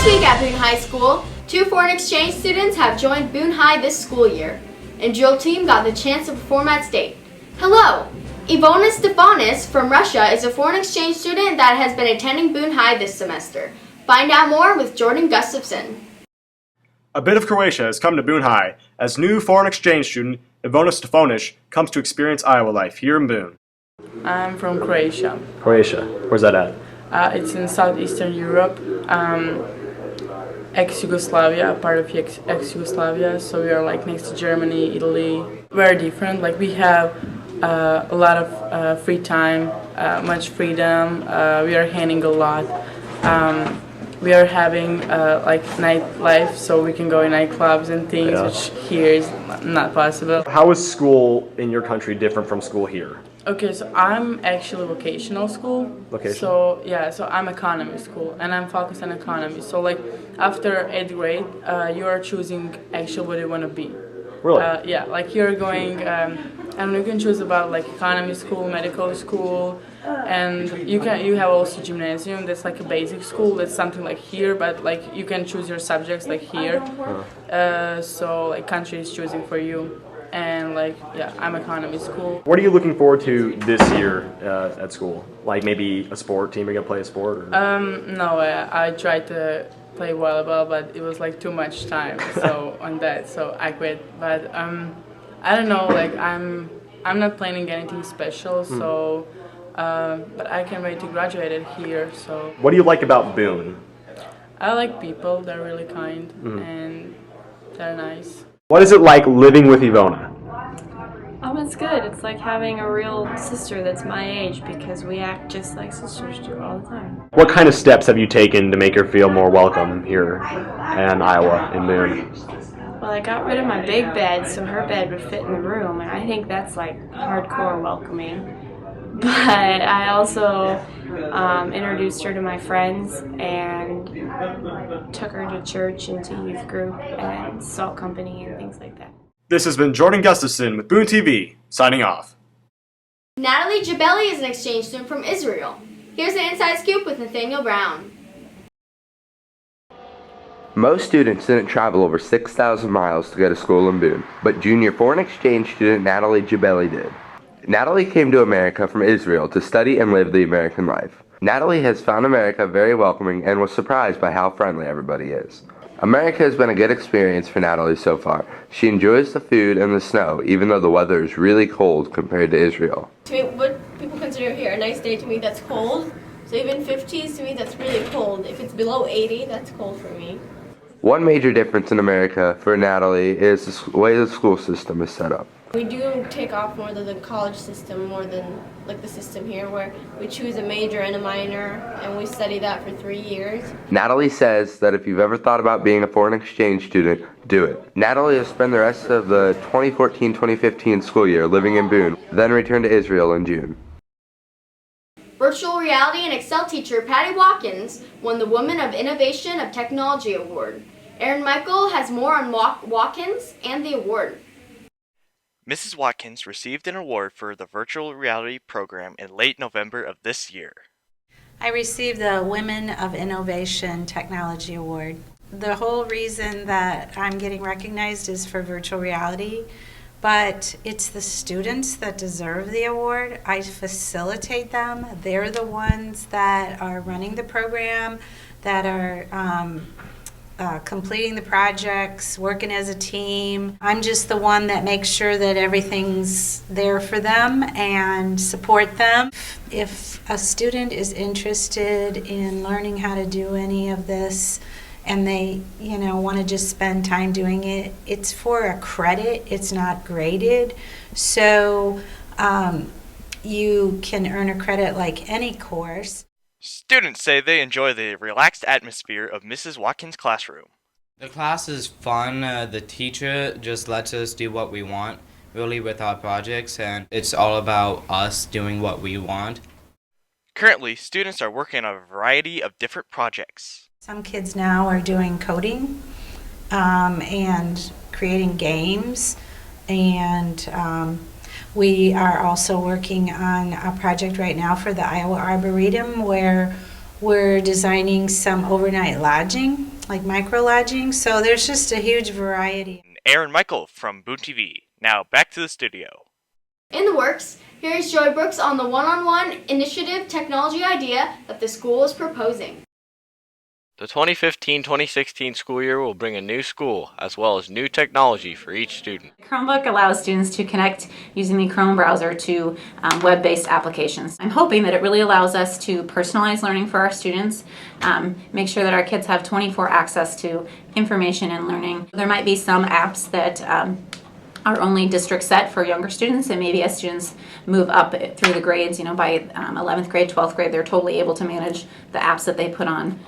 This week at Boone High School, 2 foreign exchange students have joined Boone High this school year, and drill team got the chance to perform at state. Hello! Ivona Stefanis from Russia is a foreign exchange student that has been attending Boone High this semester. Find out more with Jordan Gustafson. A bit of Croatia has come to Boone High as new foreign exchange student Ivona Stefanis comes to experience Iowa life here in Boone. I'm from Croatia. Croatia, where's that at? It's in southeastern Europe, ex-Yugoslavia, part of ex-Yugoslavia, so we are like next to Germany, Italy. Very different, like we have a lot of free time, much freedom, we are handling a lot. We are having like nightlife, so we can go in nightclubs and things, which here is not possible. How is school in your country different from school here? Okay, so I'm actually vocational school. Vocational? So I'm economy school, and I'm focused on economy. So like after 8th grade, you are choosing actually what you want to be. Really? Yeah, like you're going, and you can choose about like economy school, medical school, and you have also gymnasium. That's like a basic school. That's something like here, but like you can choose your subjects like here. So like country is choosing for you. And like, yeah, I'm economy school. What are you looking forward to this year at school? Like maybe a sport team? Are you gonna play a sport? Or? No, I tried to play volleyball, but it was like too much time. So on that, so I quit. But I don't know. Like I'm not planning anything special. So, but I can't wait to graduate it here. So. What do you like about Boone? I like people. They're really kind and they're nice. What is it like living with Ivona? It's good. It's like having a real sister that's my age because we act just like sisters do all the time. What kind of steps have you taken to make her feel more welcome here in Iowa, in Boone? Well, I got rid of my big bed so her bed would fit in the room, and I think that's like hardcore welcoming. But I also introduced her to my friends and took her to church and to youth group and salt company and things like that. This has been Jordan Gustafson with Boone TV, signing off. Natalie Jabeli is an exchange student from Israel. Here's the Inside Scoop with Nathaniel Brown. Most students didn't travel over 6,000 miles to go to school in Boone, but junior foreign exchange student Natalie Jabeli did. Natalie came to America from Israel to study and live the American life. Natalie has found America very welcoming and was surprised by how friendly everybody is. America has been a good experience for Natalie so far. She enjoys the food and the snow, even though the weather is really cold compared to Israel. To me, what people consider here a nice day, to me that's cold. So even 50s, to me that's really cold. If it's below 80, that's cold for me. One major difference in America for Natalie is the way the school system is set up. We do take off more than the college system, more than like the system here, where we choose a major and a minor, and we study that for 3 years. Natalie says that if you've ever thought about being a foreign exchange student, do it. Natalie will spend the rest of the 2014-2015 school year living in Boone, then return to Israel in June. Virtual reality and Excel teacher Patty Watkins won the Woman of Innovation of Technology Award. Erin Michael has more on Watkins and the award. Mrs. Watkins received an award for the virtual reality program in late November of this year. I received the Women of Innovation Technology Award. The whole reason that I'm getting recognized is for virtual reality, but it's the students that deserve the award. I facilitate them. They're the ones that are running the program, that are completing the projects, working as a team. I'm just the one that makes sure that everything's there for them and support them. If a student is interested in learning how to do any of this and they, want to just spend time doing it, it's for a credit, it's not graded. So you can earn a credit like any course. Students say they enjoy the relaxed atmosphere of Mrs. Watkins' classroom. The class is fun. The teacher just lets us do what we want, really, with our projects, and it's all about us doing what we want. Currently, students are working on a variety of different projects. Some kids now are doing coding and creating games, and we are also working on a project right now for the Iowa Arboretum where we're designing some overnight lodging like microlodging. So there's just a huge variety. Aaron Michael from Boone TV. Now back to the studio. In the works, here's Joy Brooks on the one-on-one initiative technology idea that the school is proposing. The 2015-2016 school year will bring a new school, as well as new technology for each student. Chromebook allows students to connect using the Chrome browser to web-based applications. I'm hoping that it really allows us to personalize learning for our students, make sure that our kids have 24 access to information and learning. There might be some apps that are only district set for younger students, and maybe as students move up through the grades, by 11th grade, 12th grade, they're totally able to manage the apps that they put on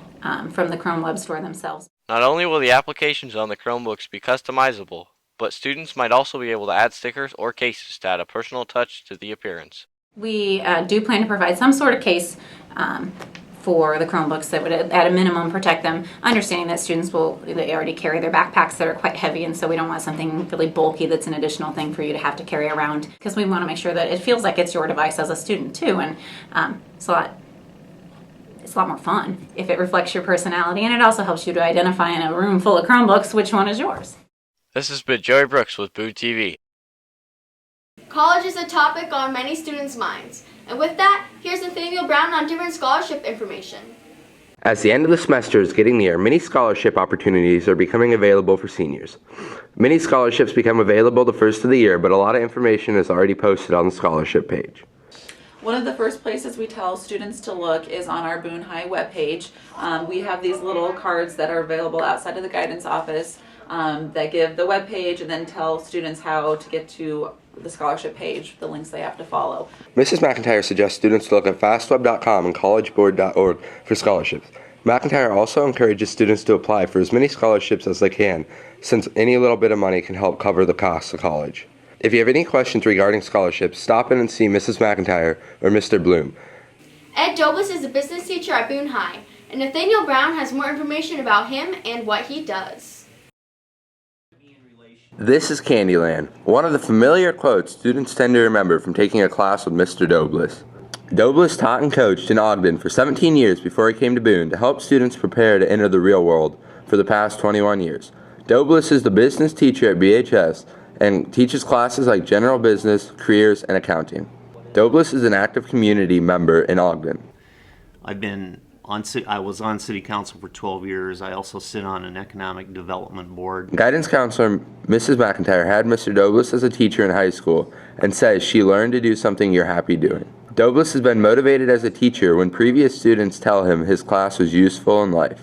from the Chrome Web Store themselves. Not only will the applications on the Chromebooks be customizable, but students might also be able to add stickers or cases to add a personal touch to the appearance. We do plan to provide some sort of case for the Chromebooks that would at a minimum protect them, understanding that students they already carry their backpacks that are quite heavy, and so we don't want something really bulky that's an additional thing for you to have to carry around, because we want to make sure that it feels like it's your device as a student too, and it's a lot more fun if it reflects your personality, and it also helps you to identify in a room full of Chromebooks which one is yours. This has been Joey Brooks with Boone TV. College is a topic on many students' minds. And with that, here's Nathaniel Brown on different scholarship information. As the end of the semester is getting near, many scholarship opportunities are becoming available for seniors. Many scholarships become available the first of the year, but a lot of information is already posted on the scholarship page. One of the first places we tell students to look is on our Boone High webpage. We have these little cards that are available outside of the guidance office that give the webpage and then tell students how to get to the scholarship page, the links they have to follow. Mrs. McIntyre suggests students to look at fastweb.com and collegeboard.org for scholarships. McIntyre also encourages students to apply for as many scholarships as they can, since any little bit of money can help cover the costs of college. If you have any questions regarding scholarships, stop in and see Mrs. McIntyre or Mr. Bloom. Ed Doblis is a business teacher at Boone High, and Nathaniel Brown has more information about him and what he does. This is Candyland, one of the familiar quotes students tend to remember from taking a class with Mr. Doblis. Doblis taught and coached in Ogden for 17 years before he came to Boone to help students prepare to enter the real world for the past 21 years. Doblis is the business teacher at BHS and teaches classes like general business, careers, and accounting. Doblis is an active community member in Ogden. I was on city council for 12 years. I also sit on an economic development board. Guidance counselor Mrs. McIntyre had Mr. Doblis as a teacher in high school and says she learned to do something you're happy doing. Doblis has been motivated as a teacher when previous students tell him his class was useful in life.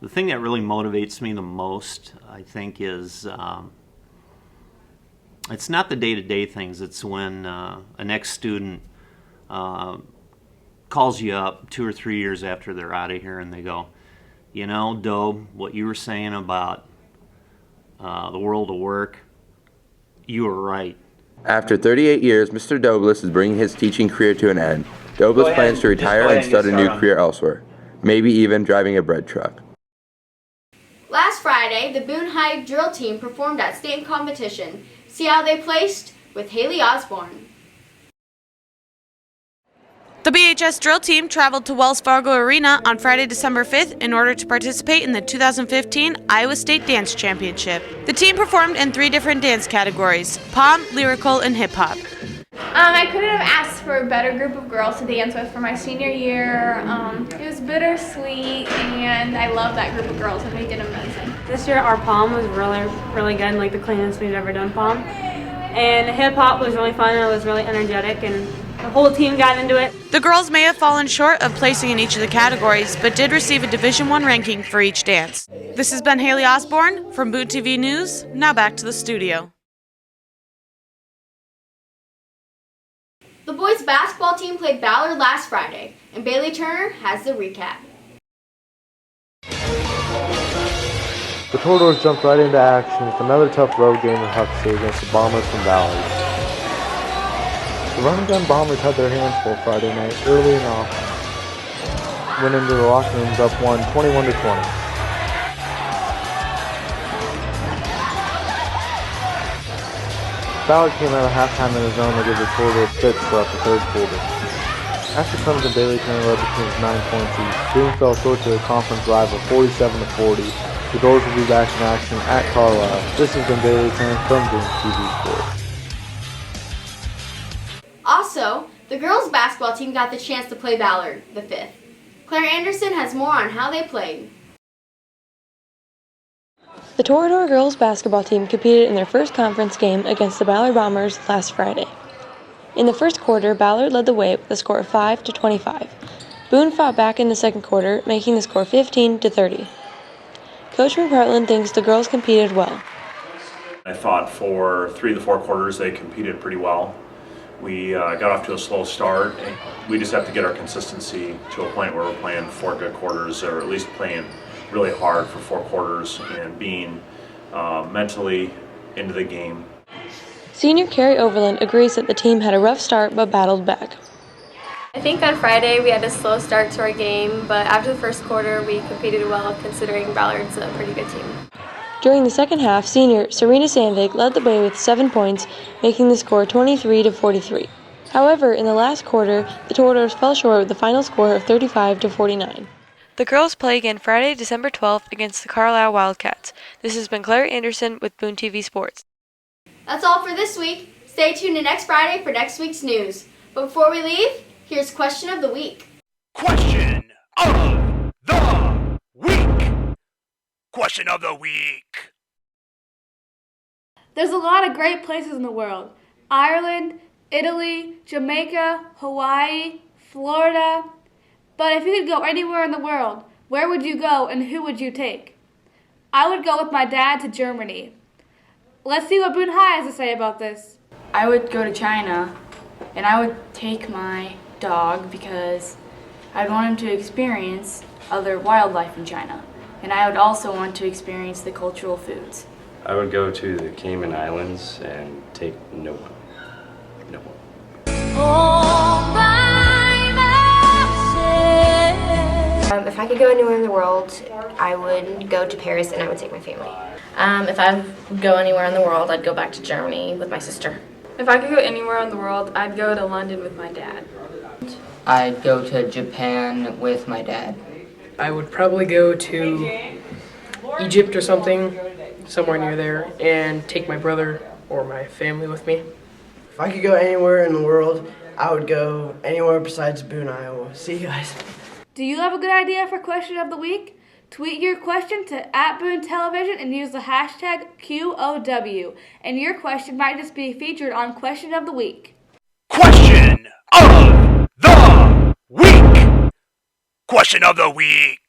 The thing that really motivates me the most, I think, is it's not the day-to-day things. It's when a next student calls you up 2 or 3 years after they're out of here and they go, you know, Dobe, what you were saying about the world of work, you were right. After 38 years, Mr. Doblis is bringing his teaching career to an end. Doblis plans to retire and start a new career elsewhere, maybe even driving a bread truck. Last Friday, the Boone High drill team performed at state competition. See how they placed with Haley Osborne. The BHS drill team traveled to Wells Fargo Arena on Friday, December 5th in order to participate in the 2015 Iowa State Dance Championship. The team performed in 3 different dance categories: pop, lyrical, and hip-hop. I couldn't have asked for a better group of girls to dance with for my senior year. It was bittersweet, and I love that group of girls, and they did amazing. This year our pom was really good, like the cleanest we've ever done pom. And hip-hop was really fun, and it was really energetic, and the whole team got into it. The girls may have fallen short of placing in each of the categories, but did receive a Division I ranking for each dance. This has been Haley Osborne from Boone TV News. Now back to the studio. The boys basketball team played Ballard last Friday, and Bailey Turner has the recap. The Tortoise jumped right into action with another tough road game in Huxley against the Bombers from Ballard. The run-and-gun Bombers had their hands full Friday night, early and often. Went into the locker rooms up 21-20. Ballard came out of halftime in his zone to give the Tortoise fits throughout the third quarter. After Clemens and Bailey Turner led the team's 9 points each, Boone fell short to a conference rival 47-40. The Goals will be back in action at Carlisle. This has been Bailey Turner from BTV Sports. Also, the girls' basketball team got the chance to play Ballard the 5th. Claire Anderson has more on how they played. The Torador girls basketball team competed in their first conference game against the Ballard Bombers last Friday. In the first quarter, Ballard led the way with a score of 5-25. Boone fought back in the second quarter, making the score 15-30. Coach McPartland thinks the girls competed well. I thought for 3 of the 4 quarters they competed pretty well. We got off to a slow start, and we just have to get our consistency to a point where we're playing 4 good quarters, or at least playing really hard for 4 quarters and being mentally into the game. Senior Carrie Overland agrees that the team had a rough start but battled back. I think on Friday we had a slow start to our game, but after the first quarter we competed well considering Ballard's a pretty good team. During the second half, senior Serena Sandvik led the way with 7 points, making the score 23-43. However, in the last quarter, the Toradors fell short with the final score of 35-49. The girls play again Friday, December 12th against the Carlisle Wildcats. This has been Claire Anderson with Boone TV Sports. That's all for this week. Stay tuned to next Friday for next week's news. But before we leave, here's Question of the Week. Question of the Week! Question of the Week! There's a lot of great places in the world. Ireland, Italy, Jamaica, Hawaii, Florida. But if you could go anywhere in the world, where would you go and who would you take? I would go with my dad to Germany. Let's see what Boone High has to say about this. I would go to China, and I would take my dog because I'd want him to experience other wildlife in China. And I would also want to experience the cultural foods. I would go to the Cayman Islands and take no one. No one. If I could go anywhere in the world, I would go to Paris and I would take my family. If I would go anywhere in the world, I'd go back to Germany with my sister. If I could go anywhere in the world, I'd go to London with my dad. I'd go to Japan with my dad. I would probably go to Egypt or something, somewhere near there, and take my brother or my family with me. If I could go anywhere in the world, I would go anywhere besides Boone, Iowa. See you guys. Do you have a good idea for Question of the Week? Tweet your question to @BooneTelevision and use the hashtag QOW. And your question might just be featured on Question of the Week. Question of the Week! Question of the Week!